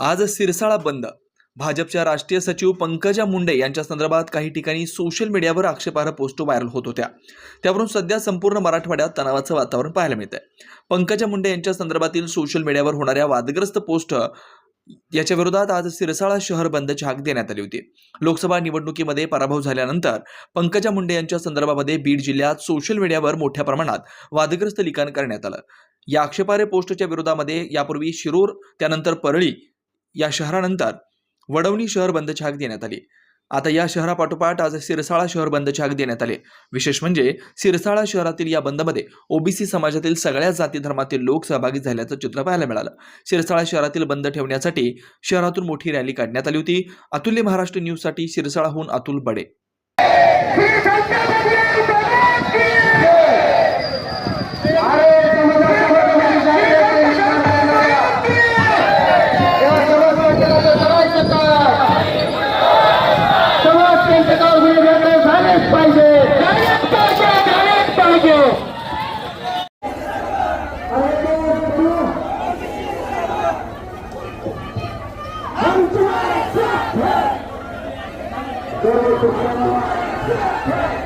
आज सिरसाळा बंद. भाजपच्या राष्ट्रीय सचिव पंकजा मुंडे यांच्या संदर्भात काही ठिकाणी सोशल मीडियावर आक्षेपार्ह पोस्ट व्हायरल होत होत्या. त्यावरून सध्या संपूर्ण मराठवाड्यात तणावाचं वातावरण पाहायला मिळतंय. पंकजा मुंडे यांच्या संदर्भातील सोशल मीडियावर होणाऱ्या वादग्रस्त पोस्ट याच्या विरोधात आज सिरसाळा शहर बंदची हाक देण्यात आली होती. लोकसभा निवडणुकीमध्ये पराभव झाल्यानंतर पंकजा मुंडे यांच्या संदर्भामध्ये बीड जिल्ह्यात सोशल मीडियावर मोठ्या प्रमाणात वादग्रस्त लिखाण करण्यात आलं. या आक्षेपार्ह पोस्टच्या विरोधामध्ये यापूर्वी शिरूर, त्यानंतर परळी या शहरानंतर वडवणी शहर बंदची हाक देण्यात आली. आता या शहरापाठोपाठ आज सिरसाळा शहर बंदची हाक देण्यात आली. विशेष म्हणजे सिरसाळा शहरातील या बंदमध्ये ओबीसी समाजातील सगळ्या जाती धर्मातील लोक सहभागी झाल्याचं चित्र पाहायला मिळालं. सिरसाळा शहरातील बंद ठेवण्यासाठी शहरातून मोठी रॅली काढण्यात आली होती. अतुल्य महाराष्ट्र न्यूजसाठी सिरसाळाहून अतुल बडे.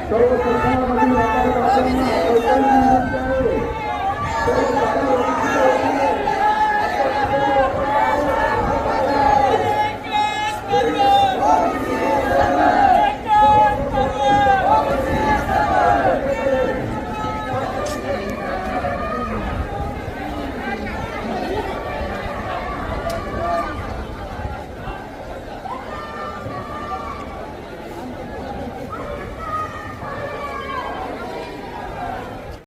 सर्व सरकार